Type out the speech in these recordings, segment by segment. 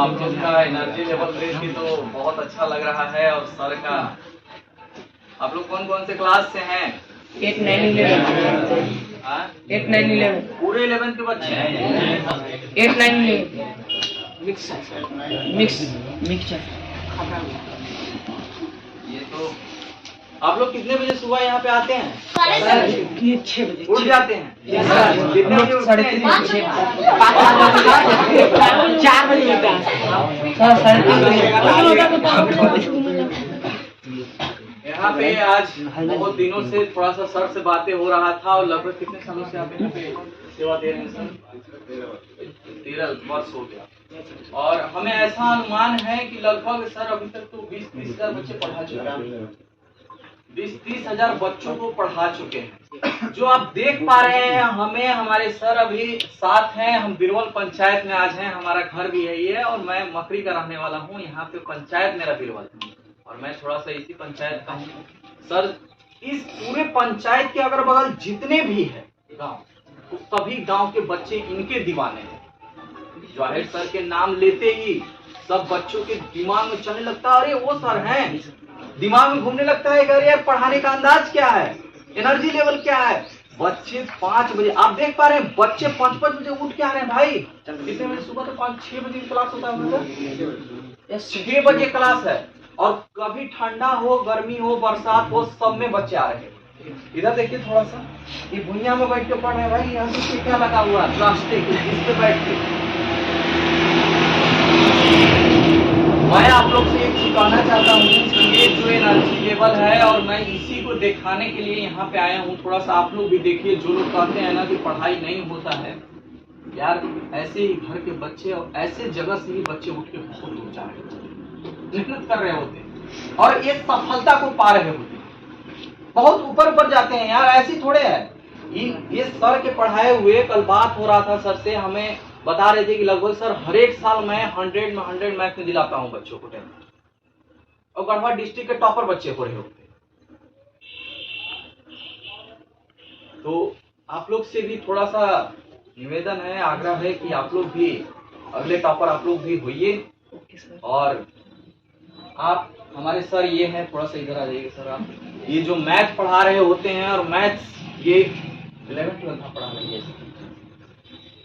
आप जिसका energy level देख के तो बहुत अच्छा लग रहा है। और सर का आप लोग कौन कौन से क्लास से हैं? 8, 9, 11। 8, 9, 11 पूरे 11 के बच्चे हैं। 8, 9, 11 मिक्स है। ये तो आप लोग कितने बजे सुबह यहाँ पे आते हैं? 6 बजे उठ जाते हैं? कितने बजे उठते हैं? 4 बजे उठता है। 3:30 बजे। यहाँ पे आज बहुत दिनों से थोड़ा सा सर से बातें हो रहा था। और लगभग कितने सालों से आप यहाँ पे सेवा दे रहे हैं सर? 13 वर्ष हो गया। और हमें ऐसा अनुमान है कि लगभग सर अभी तक तो 20-30 हजार बच्चे पढ़ा चुके हैं। 20-30 हजार बच्चों को पढ़ा चुके हैं। जो आप देख पा रहे हैं, हमें हमारे सर अभी साथ हैं। हम बिरवल पंचायत में आज हैं। हमारा घर भी यही है और मैं मकरी का रहने वाला हूँ। यहाँ पे पंचायत मेरा बिरवल है और मैं थोड़ा सा इसी पंचायत का हूँ। सर इस पूरे पंचायत के अगर बगल जितने भी है गांव, तो सभी गांव के बच्चे इनके दीवाने हैं। जवाहिर सर के नाम लेते ही सब बच्चों के दिमाग में चलने लगता है, अरे वो सर हैं। दिमाग में घूमने लगता है, अरे यार पढ़ाने का अंदाज क्या है, एनर्जी लेवल क्या है। बच्चे 5 बजे आप देख पा रहे हैं, बच्चे 5-5 बजे उठ के आ रहे हैं भाई। कितने बजे सुबह? तो 5-6 बजे क्लास होता है। 6 बजे क्लास है। और कभी ठंडा हो, गर्मी हो, बरसात हो, सब में बच्चे आ रहे हैं। इधर देखिए थोड़ा सा, ये भुइयां में बैठ के पढ़ रहे हैं भाई। यहाँ से क्या लगा हुआ है? प्लास्टिक, इस पे बैठ के। मैं आप लोग से एक चीज कहना चाहता हूँ कि ये जो एनर्जी लेवल है, और मैं इसी को दिखाने के लिए यहाँ पे आया हूँ। थोड़ा सा आप लोग भी देखिए। जो लोग कहते हैं ना कि पढ़ाई नहीं होता है, यार ऐसे ही घर के बच्चे और ऐसे जगह से ही बच्चे उठ के बहुत दूर जा रहे होते, मेहनत कर रहे होते हैं और ये सफलता को पा रहे होते हैं। बहुत ऊपर ऊपर जाते हैं यार, ऐसे थोड़े है। ये सर के पढ़ाए हुए, कल बात हो रहा था सर से, हमें बता रहे थे कि लगभग सर हर एक साल मैं 100 में 100 मैथ में दिलाता हूँ बच्चों को 10th। और गढ़वा डिस्ट्रिक्ट के टॉपर बच्चे हो रहे होते। तो आप लोग से भी थोड़ा सा निवेदन है, आग्रह है कि आप लोग भी अगले टॉपर आप लोग भी होइए। और आप हमारे सर ये हैं, थोड़ा सा इधर आ जाइए सर। आप ये जो मैथ पढ़ा रहे होते हैं, और मैथ्स ये 11th-12th पढ़ा रहे हैं,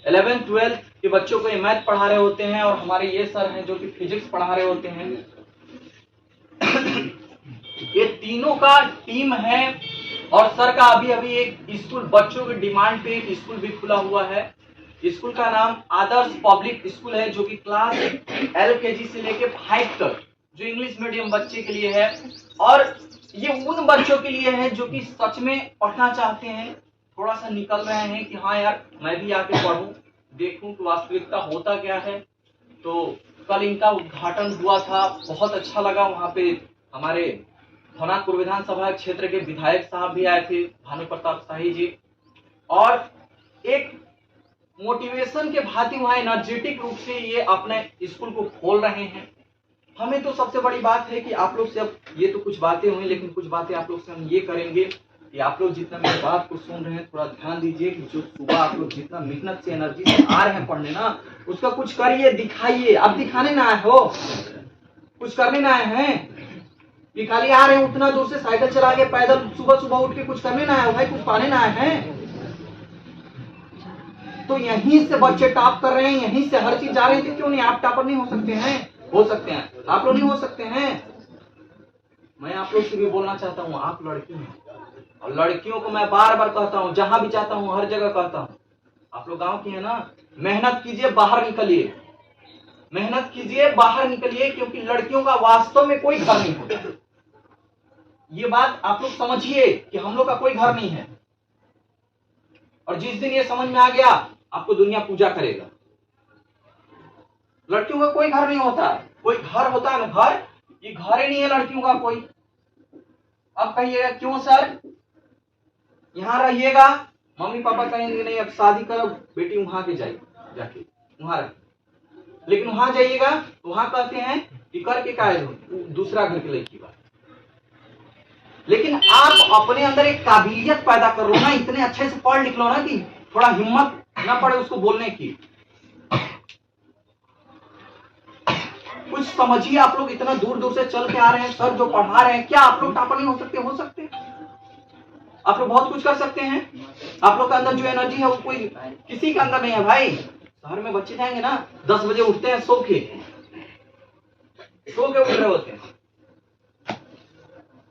11th-12th के बच्चों को ये मैथ पढ़ा रहे होते हैं। और हमारे ये सर हैं जो कि फिजिक्स पढ़ा रहे होते हैं। ये तीनों का टीम है। और सर का अभी अभी एक स्कूल, बच्चों की डिमांड पे एक स्कूल भी खुला हुआ है। स्कूल का नाम आदर्श पब्लिक स्कूल है, जो कि क्लास LKG से लेके 5 तक जो इंग्लिश मीडियम बच्चे के लिए है। और ये उन बच्चों के लिए है जो कि सच में पढ़ना चाहते हैं, थोड़ा सा निकल रहे हैं कि हाँ यार मैं भी आके पढ़ूं, देखूं कि वास्तविकता होता क्या है। तो कल इनका उद्घाटन हुआ था, बहुत अच्छा लगा। वहाँ पे हमारे धौनापुर विधानसभा क्षेत्र के विधायक साहब भी आए थे, भानु प्रताप शाही जी। और एक मोटिवेशन के भांति वहाँ एनर्जेटिक रूप से ये अपने स्कूल को खोल रहे हैं। हमें तो सबसे बड़ी बात है कि आप लोग से, अब ये तो कुछ बातें हुई, लेकिन कुछ बातें आप लोग से हम ये करेंगे कि आप लोग जितना मेरी बात को सुन रहे हैं, थोड़ा ध्यान दीजिए कि जो सुबह आप लोग जितना मेहनत से, एनर्जी से आ रहे हैं पढ़ने ना, उसका कुछ करिए, दिखाइए। अब दिखाने ना आए हो, कुछ करने ना आए हैं कि खाली आ रहे हैं उतना दूर से साइकिल चला के, पैदल सुबह सुबह उठ के कुछ करने ना आए हो भाई, कुछ पाने ना आए हैं। तो यहीं से बच्चे टॉप कर रहे हैं, यहीं से हर चीज जा रही थी। क्यों नहीं आप टॉपर नहीं हो सकते हैं? हो सकते हैं। आप लोग नहीं हो सकते हैं? मैं आप लोग से भी बोलना चाहता हूँ, आप लड़की हैं और लड़कियों को मैं बार बार कहता हूँ, जहां भी जाता हूँ हर जगह कहता हूँ, आप लोग गांव की है ना, मेहनत कीजिए, बाहर निकलिए, मेहनत कीजिए, बाहर निकलिए। क्योंकि लड़कियों का वास्तव में कोई घर नहीं होता। ये बात आप लोग समझिए कि हम लोग का कोई घर नहीं है। और जिस दिन ये समझ में आ गया, आपको दुनिया पूजा करेगा। लड़कियों का कोई घर नहीं होता। कोई घर होता है ना, घर, ये घर ही नहीं है लड़कियों का कोई। अब कहिएगा क्यों सर, यहाँ रहिएगा, मम्मी पापा कहेंगे नहीं अब शादी करो बेटी, वहां के जाइए, जाके वहां रख। लेकिन वहां जाइएगा तो वहां कहते हैं कि करके काय दूसरा घर के लड़की बात। लेकिन आप अपने अंदर एक काबिलियत पैदा कर लो ना, इतने अच्छे से पढ़ लिख लो ना कि थोड़ा हिम्मत ना पड़े उसको बोलने की। कुछ समझिए, आप लोग इतना दूर दूर से चल के आ रहे हैं, सर जो पढ़ा रहे हैं, क्या आप लोग टॉपर नहीं हो सकते? हो सकते, आप लोग बहुत कुछ कर सकते हैं। आप लोग के अंदर जो एनर्जी है वो कोई किसी के अंदर नहीं है भाई। शहर में बच्चे जाएंगे ना, 10 बजे उठते हैं, सो के उठ रहे होते हैं।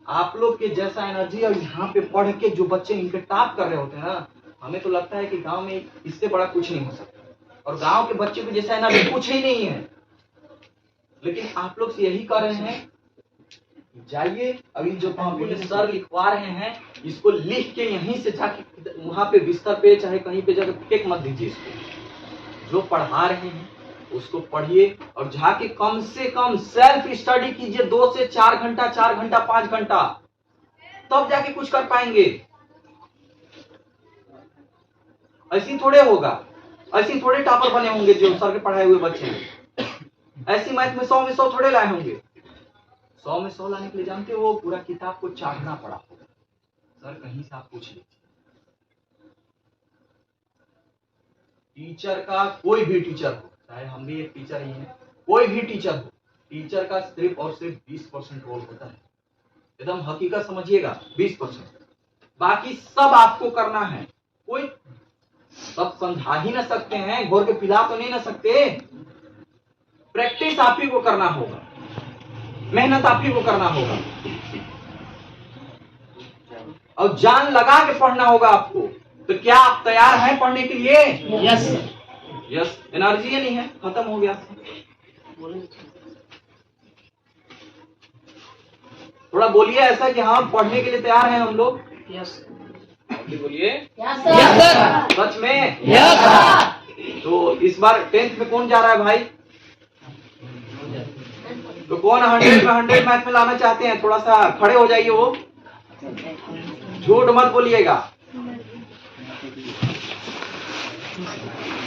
आप लोग के जैसा एनर्जी और यहाँ पे पढ़ के जो बच्चे इनके टॉप कर रहे होते हैं ना, हमें तो लगता है कि गांव में इससे बड़ा कुछ नहीं हो सकता, और गांव के बच्चे को जैसा एनर्जी कुछ ही नहीं है। लेकिन आप लोग से यही कर रहे हैं, जाइए अभी जो कॉपी सर लिखवा रहे हैं, इसको लिख के यहीं से जाके वहां पे बिस्तर पे चाहे कहीं पे जाके फेंक मत दीजिए। इसको जो पढ़ा रहे हैं उसको पढ़िए, और जाके कम से कम सेल्फ स्टडी कीजिए 2 से 4 घंटा, 4 घंटा, 5 घंटा, तब जाके कुछ कर पाएंगे। ऐसी थोड़े होगा, ऐसी थोड़े टॉपर बने होंगे जो सर के पढ़ाए हुए बच्चे हैं। ऐसी मैथ में 100 में 100 थोड़े लाए होंगे। 100 में 100 लाने के लिए जानते हो पूरा किताब को चाटना पड़ा होगा। सर कहीं से आप पूछ लीजिए, टीचर का कोई भी टीचर हो, चाहे हम भी एक टीचर ही हैं, कोई भी टीचर हो, टीचर का सिर्फ और सिर्फ 20% रोल होता है। एकदम हकीकत समझिएगा, 20%। बाकी सब आपको करना है। कोई सब समझा ही ना सकते हैं, घोर के पिला तो नहीं ना सकते। प्रैक्टिस आप ही को करना होगा, मेहनत आप ही को करना होगा, और जान लगा के पढ़ना होगा आपको। तो क्या आप तैयार हैं पढ़ने के लिए? Yes yes. एनर्जी नहीं है, खत्म हो गया। थोड़ा बोलिए ऐसा कि हाँ पढ़ने के लिए तैयार हैं हम लोग। यस बोलिए यस सर, सच में। यस। तो इस बार 10th में कौन जा रहा है भाई? तो कौन 100 में 100 मैथ में लाना चाहते हैं? थोड़ा सा खड़े हो जाइए, वो झूठ मत बोलिएगा।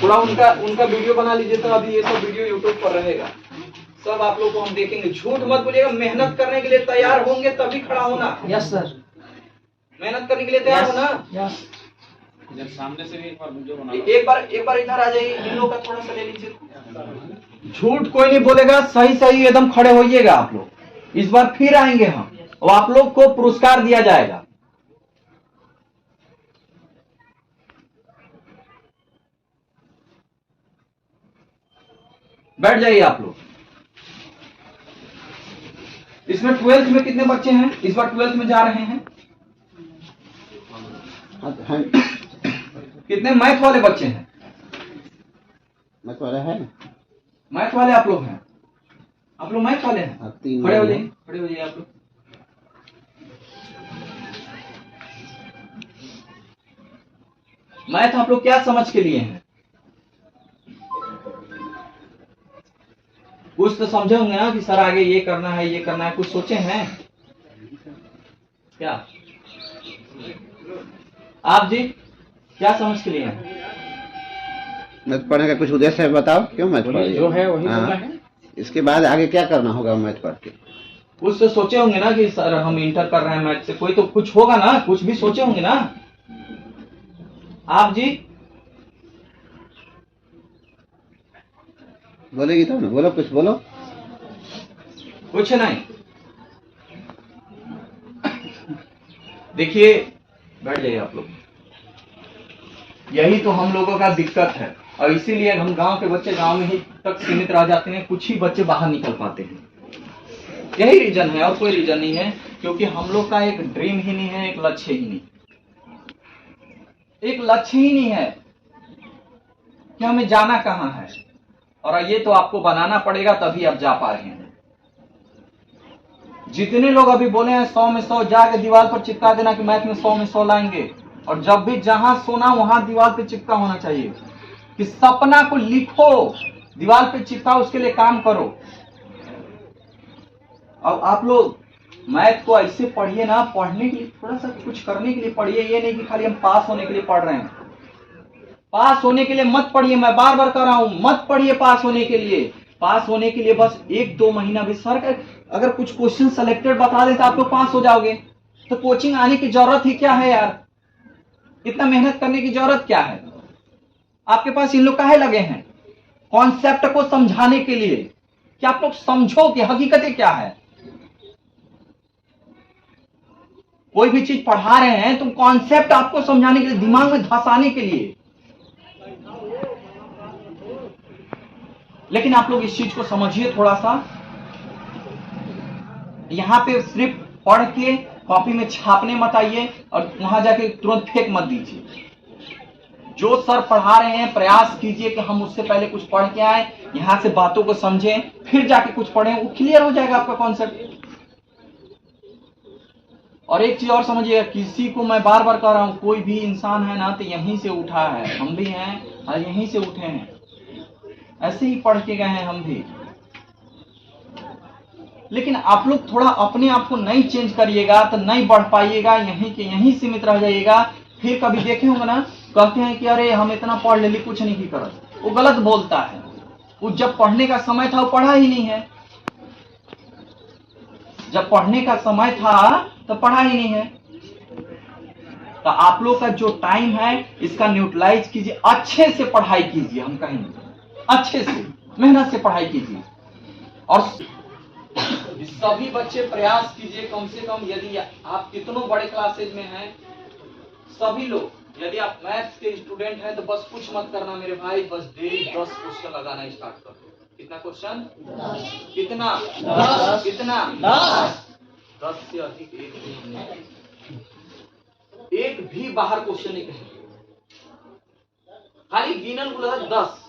थोड़ा उनका वीडियो बना लीजिए, तो अभी ये सब वीडियो यूट्यूब पर रहेगा, सब आप लोग को हम देखेंगे। झूठ मत बोलिएगा, मेहनत करने के लिए तैयार होंगे तभी खड़ा होना। यस सर, मेहनत करने के लिए तैयार होना। यस। जब सामने से भी एक बार वीडियो बना एक बार इधर आ जाइए, इन लोगों का थोड़ा सा ले लीजिए। झूठ कोई नहीं बोलेगा, सही सही एकदम खड़े होइएगा आप लोग। इस बार फिर आएंगे हम, और आप लोग को पुरस्कार दिया जाएगा। बैठ जाइए आप लोग। इसमें 12th में कितने बच्चे हैं? इस बार 12th में जा रहे हैं। कितने मैथ वाले बच्चे हैं? मैथ वाला है, मैथ वाले आप लोग हैं? आप लोग मैथ वाले हैं? आप 3 खड़े हो जाइए, खड़े हो जाइए आप लोग। मैथ आप लोग क्या समझ के लिए हैं? कुछ तो समझे होंगे ना कि सर आगे ये करना है, ये करना है, कुछ सोचे हैं क्या? आप जी क्या समझ के लिए हैं? मैथ पढ़ने का कुछ उद्देश्य है, बताओ क्यों मैथ पढ़? जो है वही हाँ। बोलना है। इसके बाद आगे क्या करना होगा मैथ पढ़ के? कुछ तो सोचे होंगे ना कि सर हम इंटर कर रहे हैं मैथ से, कोई तो कुछ होगा ना, कुछ भी सोचे होंगे ना आप जी? बोलेगी तब ना, बोलो कुछ बोलो। कुछ नहीं। देखिए बैठ जाइए आप लोग। यही तो हम लोगों का दिक्कत है, और इसीलिए हम गांव के बच्चे गांव में ही तक सीमित रह जाते हैं, कुछ ही बच्चे बाहर निकल पाते हैं। यही रीजन है, और कोई रीजन नहीं है, क्योंकि हम लोग का एक ड्रीम ही नहीं है, एक लक्ष्य ही नहीं, एक लक्ष्य ही नहीं है कि हमें जाना कहाँ है। और ये तो आपको बनाना पड़ेगा, तभी आप जा पा रहे हैं। जितने लोग अभी बोले हैं 100 में 100, जाके दीवार पर चिपका देना कि मैथ में 100 में 100 लाएंगे, और जब भी जहां सोना वहां दीवार पे चिपका होना चाहिए कि सपना को लिखो, दीवार पे चिपका, उसके लिए काम करो। अब आप लोग मैथ को ऐसे पढ़िए ना, पढ़ने के लिए थोड़ा सा कुछ करने के लिए पढ़िए, ये नहीं कि खाली हम पास होने के लिए पढ़ रहे हैं। पास होने के लिए मत पढ़िए, मैं बार बार कह रहा हूं, मत पढ़िए पास होने के लिए। पास होने के लिए बस 1-2 महीना भी, सर अगर कुछ क्वेश्चन सेलेक्टेड बता दें तो आप लोग पास हो जाओगे। तो कोचिंग आने की जरूरत ही क्या है यार? इतना मेहनत करने की जरूरत क्या है? आपके पास इन लोग काहे लगे हैं? कॉन्सेप्ट को समझाने के लिए, कि आप लोग समझो कि हकीकतें क्या है। कोई भी चीज पढ़ा रहे हैं तो कॉन्सेप्ट आपको समझाने के लिए, दिमाग में धंसाने के लिए, लेकिन आप लोग इस चीज को समझिए थोड़ा सा। यहां पे सिर्फ पढ़ के कॉपी में छापने मत आइए और वहां जाके तुरंत फेंक मत दीजिए। जो सर पढ़ा रहे हैं प्रयास कीजिए कि हम उससे पहले कुछ पढ़ के आए, यहां से बातों को समझें, फिर जाके कुछ पढ़ें, वो क्लियर हो जाएगा आपका कॉन्सेप्ट। और एक चीज और समझिएगा, किसी को मैं बार बार कह रहा हूं, कोई भी इंसान है ना तो यहीं से उठा है, हम भी हैं और यहीं से उठे हैं, ऐसे ही पढ़ के गए हैं हम भी। लेकिन आप लोग थोड़ा अपने आप को नहीं चेंज करिएगा तो नहीं बढ़ पाइएगा, यहीं के यहीं सीमित रह जाइएगा। फिर कभी देखे होंगे ना, कहते हैं कि अरे हम इतना पढ़ ले कुछ नहीं की कर, वो गलत बोलता है। वो जब पढ़ने का समय था वो पढ़ा ही नहीं है, जब पढ़ने का समय था तो पढ़ा ही नहीं है। तो आप लोग का जो टाइम है इसका न्यूट्रलाइज कीजिए, अच्छे से पढ़ाई कीजिए, हम कहेंगे अच्छे से मेहनत से पढ़ाई कीजिए। और सभी बच्चे प्रयास कीजिए, कम से कम यदि आप कितनों बड़े क्लासेज में हैं, सभी लोग, यदि आप मैथ्स के स्टूडेंट हैं तो बस कुछ मत करना मेरे भाई, बस डेली 10 क्वेश्चन लगाना स्टार्ट कर दो। कितना क्वेश्चन? कितना? 10। कितना? 10 से अधिक एक भी बाहर क्वेश्चन नहीं कहेंगे, खाली गिनल गुना 10।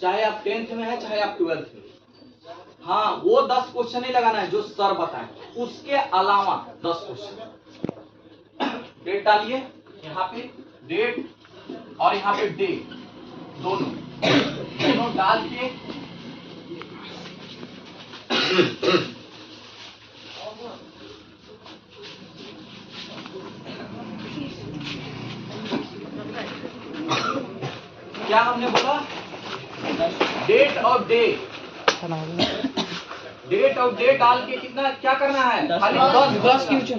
चाहे आप 10th में है चाहे आप 12th में, हाँ वो 10 क्वेश्चन ही लगाना है जो सर बताएं, उसके अलावा 10 क्वेश्चन। डेट डालिए, यहाँ पे डेट और यहाँ पे डे, दोनों डाल के क्या हमने बोला, डेट और डे, डेट और डे डाल के कितना क्या करना है, खाली 10 क्वेश्चन।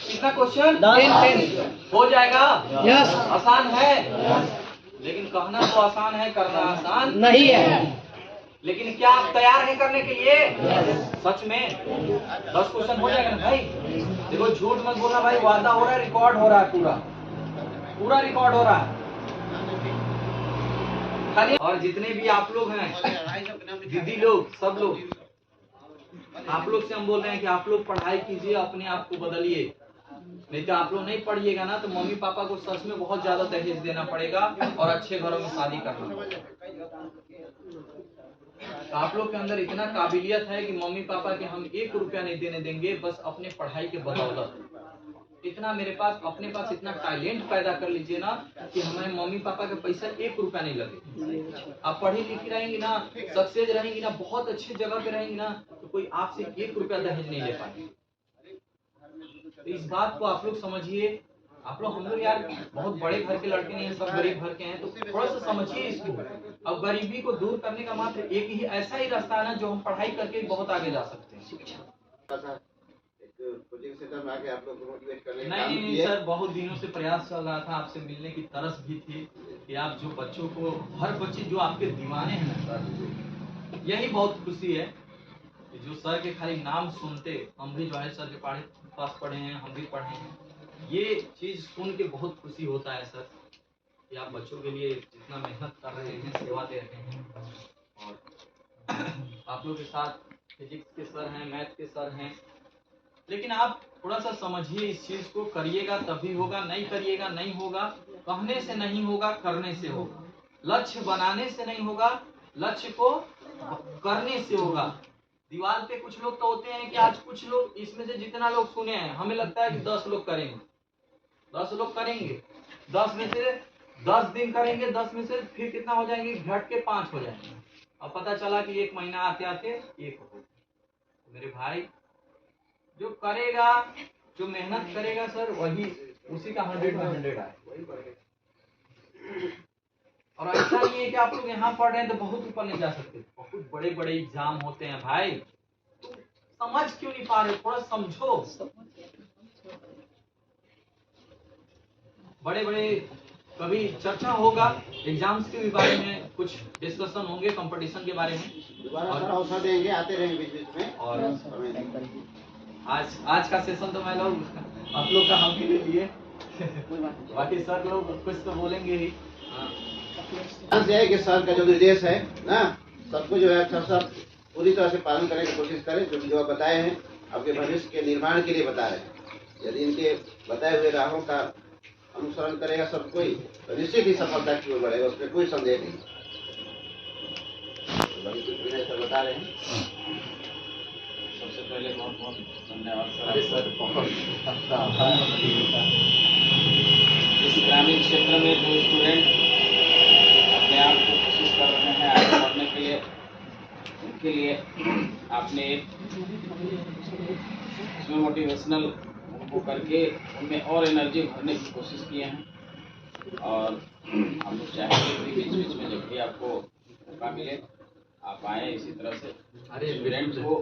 कितना क्वेश्चन? 10 हो जाएगा। यस। आसान है, लेकिन कहना तो आसान है, करना आसान नहीं है। लेकिन क्या आप तैयार हैं करने के लिए? सच में 10 क्वेश्चन हो जाएगा ना भाई? देखो झूठ मत बोलना भाई, वादा हो रहा है, रिकॉर्ड हो रहा है, पूरा रिकॉर्ड हो रहा है खाली। और जितने भी आप लोग हैं, दीदी लोग, सब लोग, आप लोग से हम बोल रहे हैं कि आप लोग पढ़ाई कीजिए, अपने आप को बदलिए। नहीं तो आप लोग नहीं पढ़िएगा ना तो मम्मी पापा को सच में बहुत ज्यादा दहेज देना पड़ेगा और अच्छे घरों में शादी करना पड़ेगा। तो आप लोग के अंदर इतना काबिलियत है कि मम्मी पापा के हम 1 रुपया नहीं देने देंगे, बस अपने पढ़ाई के बदौलत। इतना मेरे पास, अपने पास इतना टैलेंट पैदा कर लीजिए ना कि हमारे मम्मी पापा का पैसा 1 रुपया नहीं लगे। आप पढ़ी लिखी रहेंगी ना, सक्सेस रहेंगी ना, बहुत अच्छी जगह पे रहेंगी ना, तो कोई आपसे 1 रुपया दहेज नहीं ले पाएंगे। तो इस बात को आप लोग समझिए। आप लोग, हम लोग यार बहुत बड़े घर के लड़के नहीं हैं, सब गरीब घर के हैं, तो थोड़ा सा समझिए इसको। अब गरीबी को दूर करने का मात्र एक ही ऐसा ही रास्ता है ना, जो हम पढ़ाई करके बहुत आगे जा सकते हैं। शिक्षा नहीं सर, बहुत दिनों से प्रयास चल रहा था, आपसे मिलने की तरस भी थी कि आप जो बच्चों को, हर बच्चे जो आपके दीवाने हैं ना सर, यही बहुत खुशी है कि जो सर के खाली नाम सुनते, हम भी जो है सर के पास पढ़े हैं, हम भी पढ़े हैं, ये चीज सुन के बहुत खुशी होता है सर कि आप बच्चों के लिए जितना मेहनत कर रहे हैं, सेवा दे रहे हैं। और आप लोग के साथ फिजिक्स के सर हैं, मैथ के सर हैं, लेकिन आप थोड़ा सा समझिए इस चीज को, करिएगा तभी होगा, नहीं करिएगा नहीं होगा। कहने से नहीं होगा, करने से होगा। लक्ष्य बनाने से नहीं होगा, लक्ष्य को करने से होगा। दीवार पे कुछ लोग तो होते हैं कि आज कुछ लोग, इसमें से जितना लोग सुने हैं, हमें लगता है कि 10 लोग करेंगे, 10 लोग करेंगे, 10 में से 10 दिन करेंगे, 10 में से फिर कितना हो जाएंगे, घट के 5 हो जाएंगे। अब पता चला कि 1 महीना आते आते 1 हो। मेरे भाई, जो करेगा, जो मेहनत करेगा सर, वही उसी का 100 में 100 आए। और ऐसा नहीं है कि आप लोग यहाँ पढ़ रहे हैं तो बहुत ऊपर नहीं जा सकते, बहुत बड़े बड़े एग्जाम होते हैं भाई। तुम समझ क्यों नहीं पा रहे, थोड़ा समझो। बड़े बड़े कभी चर्चा होगा एग्जाम्स के भी बारे में, कुछ डिस्कशन होंगे कंपटीशन के बारे में। दोबारा सर अवसर देंगे, आते रहेंगे बीच बीच में। और समय देंगे। आज का सेशन तो मैं लोग आप लोग का हम के लिए बाकी सर लोग कुछ तो बोलेंगे ही। ध्यान से है कि सर का जो निर्देश है ना, सबको जो है अक्षर सब पूरी तरह से पालन करने की कोशिश करें। जो आप बताए हैं आपके भविष्य के निर्माण के लिए बता रहे हैं। यदि इनके बताए हुए राहों का अनुसरण करेगा सब कोई, तो निश्चित ही सफलता की ओर बढ़ेगा, उसमें कोई संदेह नहीं। बड़ी कुछ विनय सर बता रहे हैं। सबसे पहले बहुत बहुत धन्यवाद अरे सर। सर बहुत इस ग्रामीण क्षेत्र में जो स्टूडेंट अपने आप को कोशिश कर रहे हैं आगे बढ़ने के लिए, उनके लिए आपने एक इसमें मोटिवेशनल उनको करके उनमें और एनर्जी भरने की कोशिश किए हैं। और हम लोग चाहेंगे कि बीच बीच में जब भी आपको मौका मिले आप आए, इसी तरह से स्टूडेंट्स को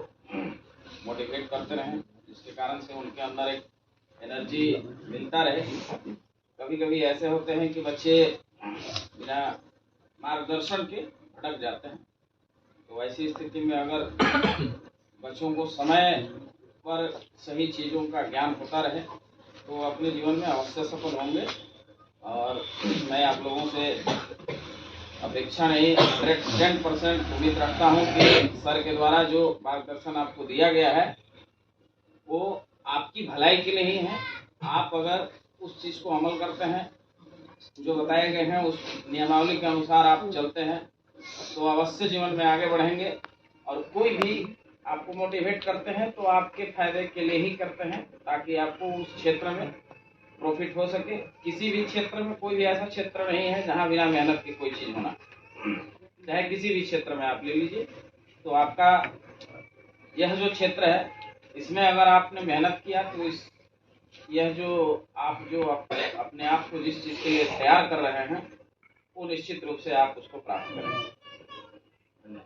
मोटिवेट करते रहें, जिसके कारण से उनके अंदर एक एनर्जी मिलता रहे। कभी कभी ऐसे होते हैं कि बच्चे बिना मार्गदर्शन के भटक जाते हैं, तो ऐसी स्थिति में अगर बच्चों को समय पर सही चीज़ों का ज्ञान होता रहे तो अपने जीवन में अवश्य सफल होंगे। और मैं आप लोगों से अपेक्षा नहीं 100% उम्मीद रखता हूं कि सर के द्वारा जो मार्गदर्शन आपको दिया गया है वो आपकी भलाई के लिए ही है। आप अगर उस चीज़ को अमल करते हैं, जो बताए गए हैं उस नियमावली के अनुसार आप चलते हैं, तो अवश्य जीवन में आगे बढ़ेंगे। और कोई भी आपको मोटिवेट करते हैं तो आपके फायदे के लिए ही करते हैं, ताकि आपको उस क्षेत्र में प्रॉफिट हो सके। किसी भी क्षेत्र में कोई भी ऐसा क्षेत्र नहीं है जहां बिना मेहनत की कोई चीज़ होना, चाहे किसी भी क्षेत्र में आप ले लीजिए। तो आपका यह जो क्षेत्र है, इसमें अगर आपने मेहनत किया तो यह जो आप अपने आप को जिस चीज़ के लिए तैयार कर रहे हैं वो निश्चित रूप से आप उसको प्राप्त करेंगे।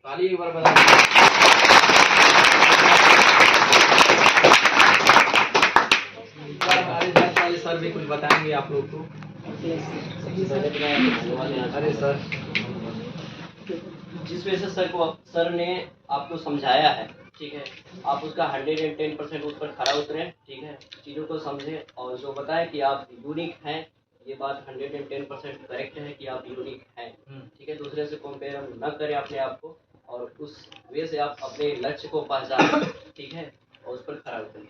ताली एक बार बजा। हमारे बैच वाले सर भी कुछ बताएंगे आप लोग को। अरे सर, जिस वजह से सर ने आपको समझाया है, ठीक है, आप उसका 110% उस पर खरा उतरें, ठीक है, चीज़ों को समझें। और जो बताया कि आप यूनिक हैं, ये बात 110% करेक्ट है कि आप यूनिक हैं, ठीक है। दूसरे से कंपेयर न करें अपने आप को, और उस वे से आप अपने लक्ष्य को पहचानें, ठीक है, और उस पर खरा उतरें।